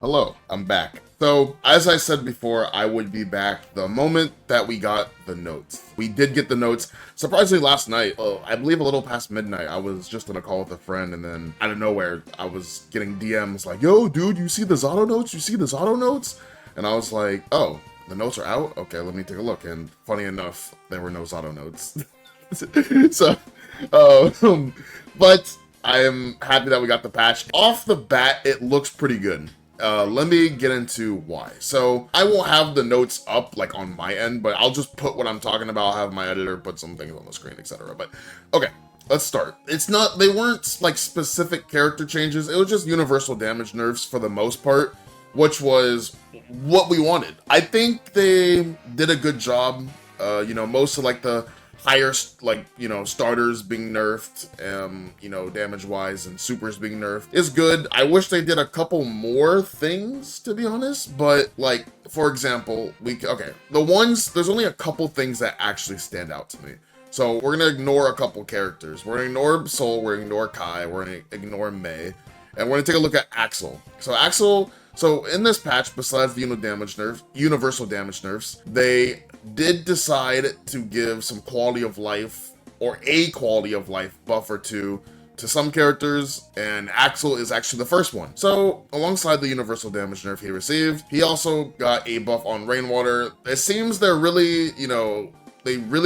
Hello, I'm back. So, as I said before, I would be back the moment that we got the notes. We did get the notes, surprisingly last night, I believe a little past midnight. I was just on a call with a friend, and then out of nowhere, I was getting DMs like, yo, dude, you see the Zato notes? You see the Zato notes? And I was like, oh, the notes are out? Okay, let me take a look. And funny enough, there were no Zato notes. so, um, but I am happy that we got the patch. Off the bat, it looks pretty good. Let me get into why. So I won't have the notes up like on my end, but I'll just put what I'm talking about. I'll have my editor put some things on the screen, etc. But okay, let's start. They weren't like specific character changes. It was just universal damage nerfs for the most part, which was what we wanted. I think they did a good job. Most of like the higher starters being nerfed, damage wise, and supers being nerfed is good. I wish they did a couple more things, to be honest, but like for example, there's only a couple things that actually stand out to me. So we're gonna ignore a couple characters. We're gonna ignore Sol, we're gonna ignore Kai, we're gonna ignore Mei, and we're gonna take a look at Axel. So in this patch, besides the universal damage nerfs, they did decide to give some quality of life, or a quality of life buff or two, to some characters, and Axel is actually the first one. So alongside the universal damage nerf he received, he also got a buff on rainwater. It seems they really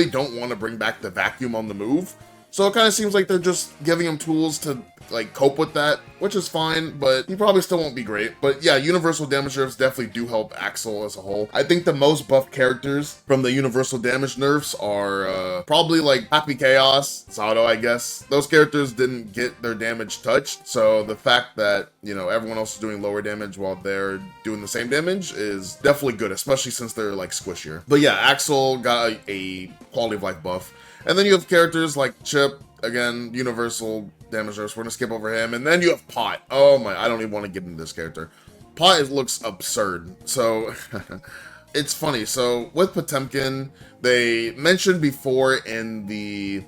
don't want to bring back the vacuum on the move. So it kind of seems like they're just giving him tools to like cope with that, which is fine, but he probably still won't be great. But yeah, universal damage nerfs definitely do help Axel as a whole. I think the most buff characters from the universal damage nerfs are probably like Happy Chaos, Zato, I guess. Those characters didn't get their damage touched, so the fact that, everyone else is doing lower damage while they're doing the same damage is definitely good, especially since they're like squishier. But yeah, Axel got a quality of life buff. And then you have characters like Chip, again, universal damage nerfs. We're gonna skip over him. And then you have Pot. Oh my, I don't even want to get into this character. Pot looks absurd. So, it's funny. So, with Potemkin, they mentioned before in the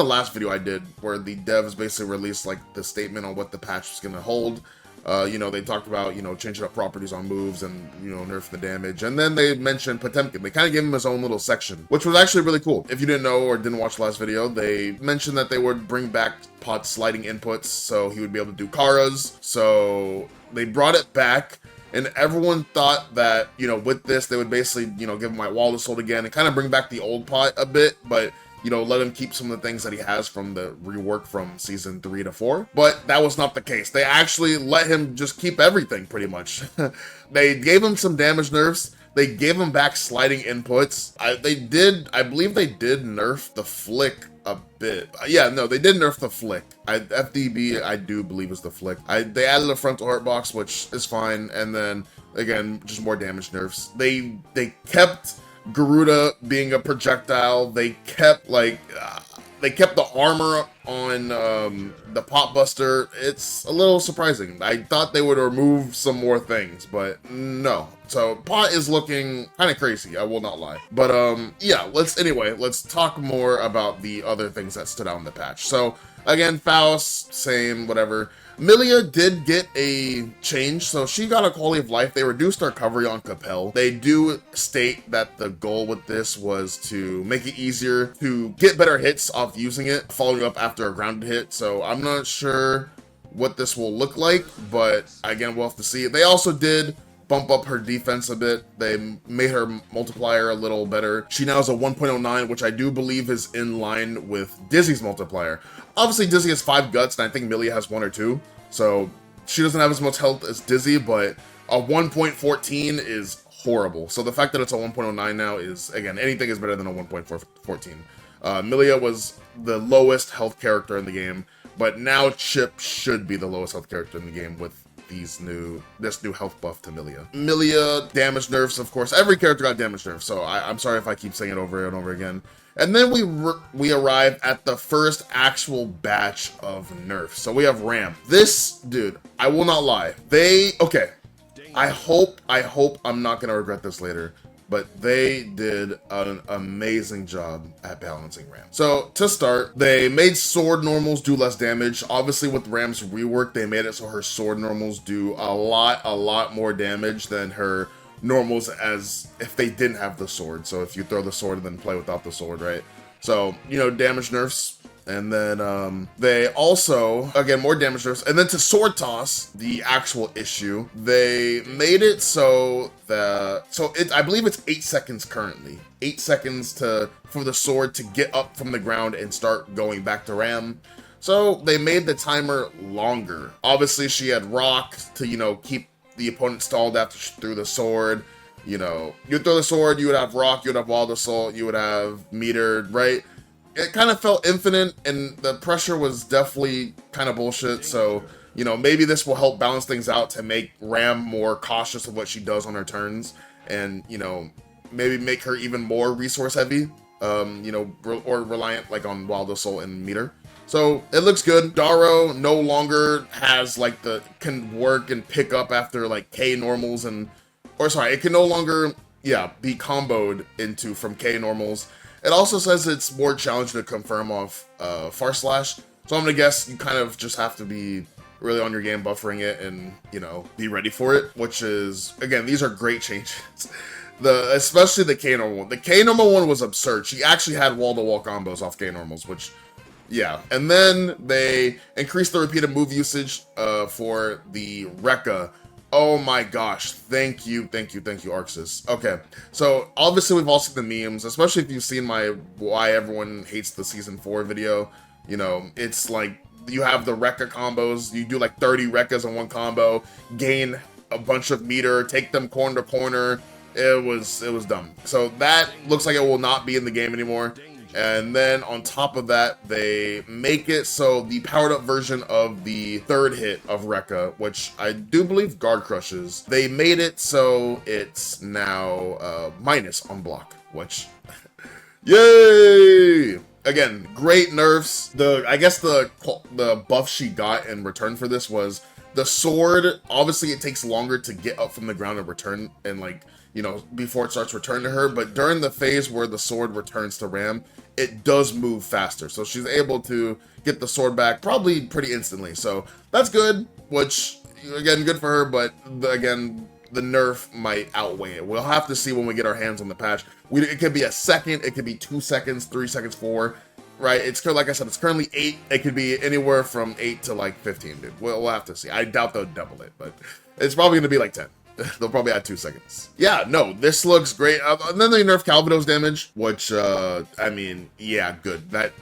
last video I did, where the devs basically released like the statement on what the patch was gonna hold. They talked about, changing up properties on moves and, nerf the damage. And then they mentioned Potemkin. They kind of gave him his own little section, which was actually really cool. If you didn't know or didn't watch the last video, they mentioned that they would bring back Pot's sliding inputs, so he would be able to do Karas. So they brought it back. And everyone thought that, with this, they would basically, give him my Wall of Soul again and kind of bring back the old Pot a bit, but let him keep some of the things that he has from the rework from season 3 to 4. But that was not the case. They actually let him just keep everything, pretty much. They gave him some damage nerfs. They gave him back sliding inputs. I believe they did nerf the flick a bit. Yeah, no, they did nerf the flick. FDB, I do believe, is the flick. They added a frontal heart box, which is fine. And then, again, just more damage nerfs. They kept Garuda being a projectile. They kept the armor on the Pot Buster. It's a little surprising. I thought they would remove some more things, but no. So Pot is looking kind of crazy, I will not lie. But yeah, let's talk more about the other things that stood out in the patch. So again, Faust, same, whatever. Milia did get a change, so she got a quality of life. They reduced her recovery on Capel. They do state that the goal with this was to make it easier to get better hits off using it, following up after a grounded hit. So I'm not sure what this will look like, but again, we'll have to see. They also did bump up her defense a bit. They made her multiplier a little better. She now has a 1.09, which I do believe is in line with Dizzy's multiplier. Obviously, Dizzy has 5 guts, and I think Milia has 1 or 2. So she doesn't have as much health as Dizzy, but a 1.14 is horrible. So the fact that it's a 1.09 now is, again, anything is better than a 1.14. Milia was the lowest health character in the game, but now Chip should be the lowest health character in the game with this new health buff to Milia. Milia damage nerfs, of course. Every character got damage nerfs, so I'm sorry if I keep saying it over and over again. And then we arrive at the first actual batch of nerfs. So we have Ram. This dude, I will not lie. I hope I'm not gonna regret this later. but they did an amazing job at balancing Ram. So to start, they made sword normals do less damage. Obviously with Ram's rework, they made it so her sword normals do a lot more damage than her normals as if they didn't have the sword. So if you throw the sword and then play without the sword, right? So, you know, damage nerfs. And then they also, again, more damage nerfs. And then to sword toss, the actual issue, they made it so that, I believe it's 8 seconds currently. 8 seconds for the sword to get up from the ground and start going back to Ram. So they made the timer longer. Obviously she had rock to, you know, keep the opponent stalled after she threw the sword. You know, you throw the sword, you would have rock, you would have wild assault, you would have metered, right? It kind of felt infinite, and the pressure was definitely kind of bullshit. So, you know, maybe this will help balance things out to make Ram more cautious of what she does on her turns, and, you know, maybe make her even more resource heavy, you know, or reliant like on wild assault and meter. So it looks good. Daro no longer has like can work and pick up after like K normals it can no longer, be comboed into from K normals. It also says it's more challenging to confirm off Far Slash. So I'm gonna guess you kind of just have to be really on your game buffering it and, you know, be ready for it, which is, again, these are great changes. Especially the K normal one. The K normal one was absurd. She actually had wall-to-wall combos off K normals, which, yeah. And then they increased the repeated move usage for the Rekka. Oh my gosh, thank you, Arxis. Okay, so obviously we've all seen the memes, especially if you've seen my why everyone hates the season 4 video. You know, it's like you have the Rekka combos, you do like 30 Rekkas in one combo, gain a bunch of meter, take them corner to corner. It was dumb. So that looks like it will not be in the game anymore. And then on top of that, they make it so the powered up version of the third hit of Rekka, which I do believe guard crushes, they made it so it's now minus on block, which, yay! Again, great nerfs. I guess the buff she got in return for this was the sword. Obviously it takes longer to get up from the ground and return, and like, you know, before it starts returning to her, but during the phase where the sword returns to Ram, it does move faster. So she's able to get the sword back probably pretty instantly. So that's good, which, again, good for her, but again, the nerf might outweigh it. We'll have to see when we get our hands on the patch. It could be a second, it could be 2 seconds, 3 seconds, 4, right? It's like I said, it's currently 8. It could be anywhere from 8 to like 15, dude. We'll have to see. I doubt they'll double it, but it's probably going to be like 10. They'll probably add 2 seconds. Yeah, no, this looks great. And then they nerfed Calvados damage, which, I mean, yeah, good. That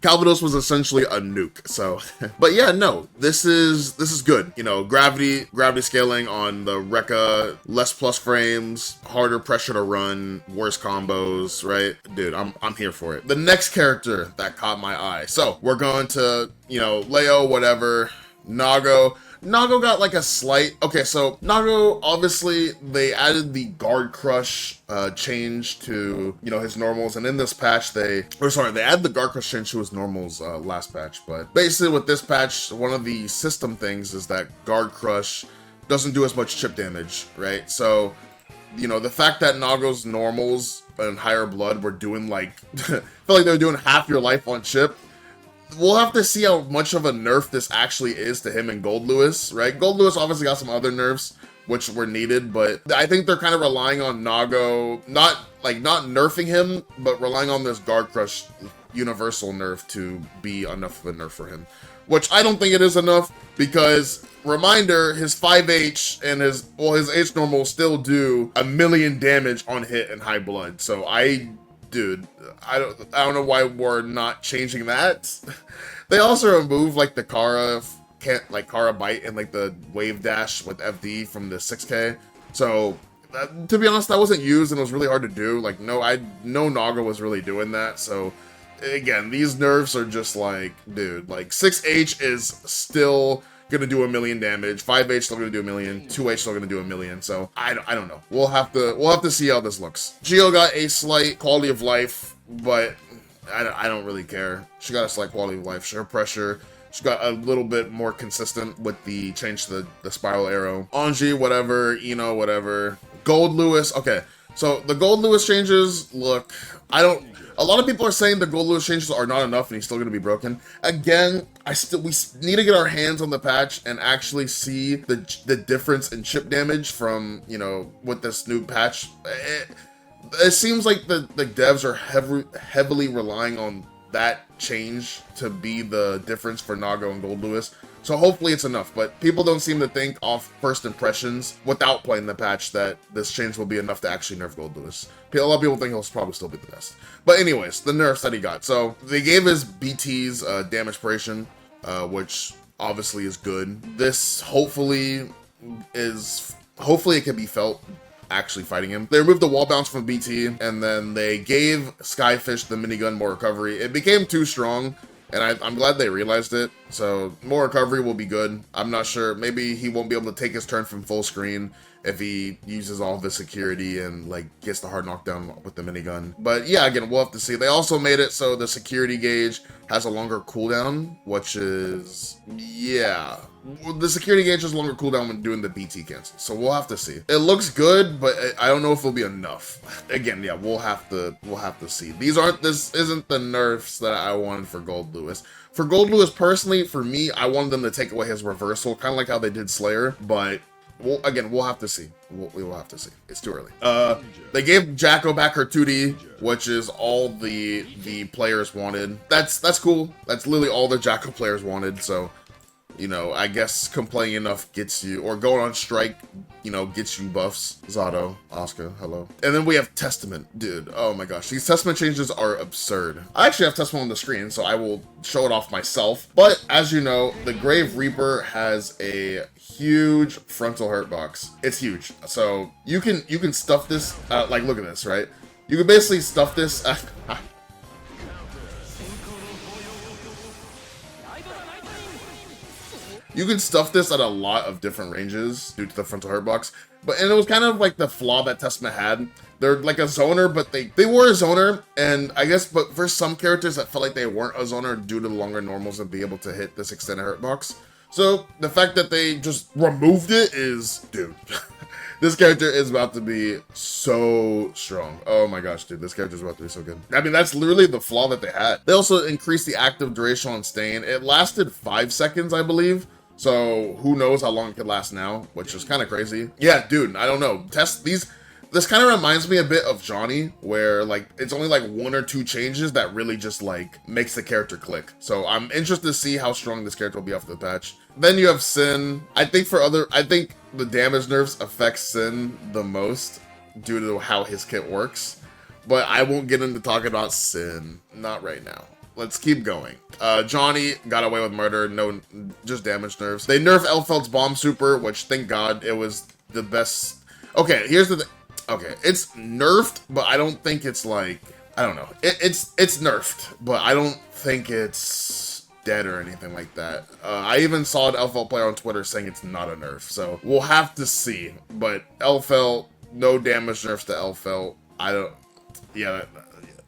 Calvados was essentially a nuke. So, but yeah, no, this is good. You know, gravity scaling on the Rekka, less plus frames, harder pressure to run, worse combos, right? Dude, I'm here for it. The next character that caught my eye. So we're going to, you know, Leo, whatever, Nago. Nago got like a slight, okay, so Nago, obviously they added the guard crush change to, you know, his normals, and in this patch they added the guard crush change to his normals last patch, but basically with this patch, one of the system things is that guard crush doesn't do as much chip damage, right? So, you know, the fact that Nago's normals and higher blood were doing like, I feel like they were doing half your life on chip. We'll have to see how much of a nerf this actually is to him and Gold Lewis, right? Gold Lewis obviously got some other nerfs which were needed, but I think they're kind of relying on Nago, not nerfing him, but relying on this guard crush universal nerf to be enough of a nerf for him, which I don't think it is enough, because reminder, his 5H and his H normal still do 1,000,000 damage on hit and high blood. So dude, I don't know why we're not changing that. They also removed like the Kara bite and like the wave dash with FD from the 6K. So to be honest, that wasn't used and it was really hard to do. Like no Naga was really doing that. So again, these nerfs are just like, dude, like 6H is still gonna do 1,000,000 damage, 5H still gonna do 1,000,000, 2H still gonna do 1,000,000, so I don't know. We'll have to see how this looks. Geo got a slight quality of life, but I don't really care. She got a slight quality of life. Her pressure, she got a little bit more consistent with the change to the spiral arrow. Anji, whatever, Eno, whatever. Gold Lewis, okay. So the Gold Lewis changes, look, a lot of people are saying the Gold Lewis changes are not enough and he's still going to be broken. Again, we need to get our hands on the patch and actually see the difference in chip damage from, you know, with this new patch. It seems like the devs are heavily relying on that change to be the difference for Nago and Gold Lewis. So hopefully it's enough, but people don't seem to think off first impressions without playing the patch that this change will be enough to actually nerf Gold Lewis. A lot of people think he'll probably still be the best. But anyways, the nerfs that he got. So they gave his BTs damage paration, which obviously is good. This hopefully it can be felt actually fighting him. They removed the wall bounce from BT, and then they gave Skyfish the minigun more recovery. It became too strong, and I'm glad they realized it. So more recovery will be good. I'm not sure. Maybe he won't be able to take his turn from full screen if he uses all of his security and like gets the hard knockdown with the minigun. But yeah, again, we'll have to see. They also made it so the security gauge has a longer cooldown, which is, yeah. The security gauge has a longer cooldown when doing the BT cancel. So we'll have to see. It looks good, but I don't know if it'll be enough. Again, yeah, we'll have to see. This isn't the nerfs that I wanted for Gold Lewis. For Gold Lewis personally, for me, I wanted them to take away his reversal, kind of like how they did Slayer, but we'll have to see. We will have to see. It's too early. They gave Jacko back her 2D, which is all the players wanted. That's cool. That's literally all the Jacko players wanted. So, you know, I guess complaining enough gets you, or going on strike, you know, gets you buffs. Zato, Oscar, hello. And then we have Testament, dude. Oh my gosh, these Testament changes are absurd. I actually have Testament on the screen, so I will show it off myself. But as you know, the Grave Reaper has a huge frontal hurt box. It's huge. So you can stuff this, like look at this, right? You can basically stuff this. You can stuff this at a lot of different ranges due to the frontal hurt box. And it was kind of like the flaw that Testament had. They're like a zoner, but they were a zoner, and I guess, but for some characters that felt like they weren't a zoner due to the longer normals and be able to hit this extended hurt box. So the fact that they just removed it is, dude, this character is about to be so strong. Oh my gosh, dude, this character is about to be so good. I mean, that's literally the flaw that they had. They also increased the active duration on Stain. It lasted 5 seconds, I believe. So who knows how long it could last now, which is kind of crazy. Yeah, dude, I don't know. This kind of reminds me a bit of Johnny, where like it's only like 1 or 2 changes that really just like makes the character click. So I'm interested to see how strong this character will be after the patch. Then you have Sin. I think the damage nerfs affect Sin the most due to how his kit works. But I won't get into talking about Sin, not right now. Let's keep going. Johnny got away with murder, no, just damage nerfs. They nerfed Elfeld's bomb super, which thank God, it was the best. Okay, here's the thing. Okay, it's nerfed, but I don't think it's like, I don't know. It's nerfed, but I don't think it's dead or anything like that. I even saw an Elfeld player on Twitter saying it's not a nerf, so we'll have to see. But Elfeld, no damage nerfs to Elfeld.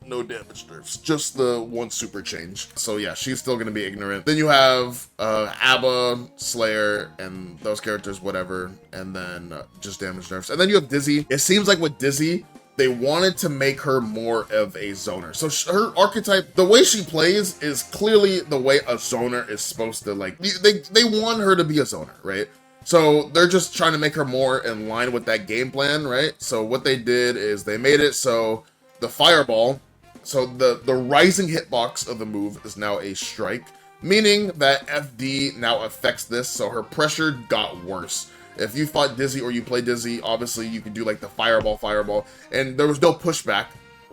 No damage nerfs, just the 1 super change. So yeah, she's still gonna be ignorant. Then you have Abba, Slayer, and those characters, whatever, and then just damage nerfs. And then you have Dizzy. It seems like with Dizzy, they wanted to make her more of a zoner. So her archetype, the way she plays is clearly the way a zoner is supposed to, like, they want her to be a zoner, right? So they're just trying to make her more in line with that game plan, right? So what they did is they made it so the fireball, so the rising hitbox of the move is now a strike, meaning that FD now affects this, so her pressure got worse. If you fought Dizzy or you play Dizzy, obviously you could do like the fireball, and there was no pushback,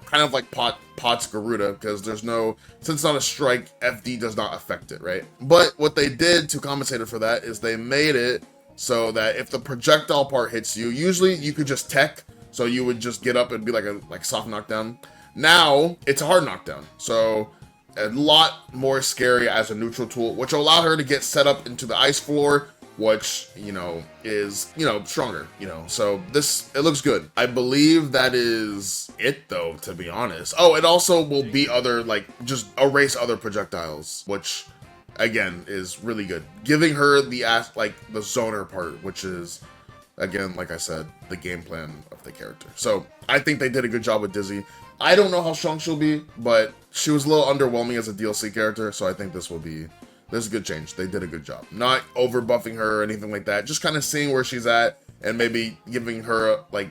kind of like Pot's Garuda, because there's no, since it's not a strike, FD does not affect it, right? But what they did to compensate for that is they made it so that if the projectile part hits you, usually you could just tech, so you would just get up and be like a soft knockdown. Now, it's a hard knockdown, so a lot more scary as a neutral tool, which allowed her to get set up into the ice floor, which, you know, is, you know, stronger, you know, so it looks good. I believe that is it, though, to be honest. Oh, it also will beat other, like, just erase other projectiles, which, again, is really good. Giving her the zoner part, which is again, like I said, the game plan of the character. So I think they did a good job with Dizzy. I don't know how strong she'll be, but she was a little underwhelming as a DLC character, so I think this is a good change. They did a good job. Not over buffing her or anything like that, just kind of seeing where she's at and maybe giving her like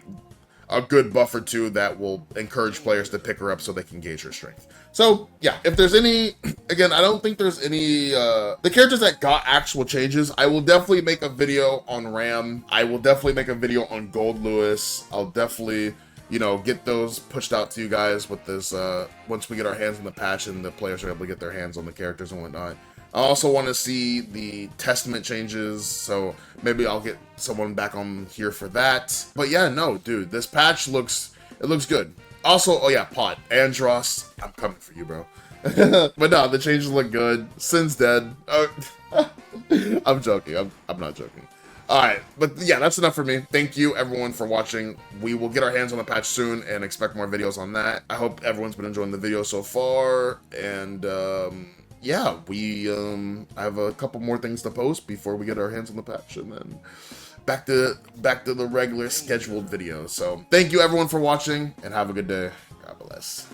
a good buff or two that will encourage players to pick her up so they can gauge her strength. So yeah, if there's any, again, I don't think there's any, the characters that got actual changes, I will definitely make a video on Ram. I will definitely make a video on Gold Lewis. I'll definitely, you know, get those pushed out to you guys with this, once we get our hands on the patch and the players are able to get their hands on the characters and whatnot. I also want to see the Testament changes, so maybe I'll get someone back on here for that. But yeah, no, dude, this patch looks good. Also, oh yeah, Pot, Andros, I'm coming for you, bro. But no, the changes look good. Sin's dead. I'm joking. I'm not joking. Alright, but yeah, that's enough for me. Thank you, everyone, for watching. We will get our hands on the patch soon and expect more videos on that. I hope everyone's been enjoying the video so far, and yeah, we have a couple more things to post before we get our hands on the patch, and then back to the regular scheduled videos. So thank you everyone for watching, and have a good day. God bless.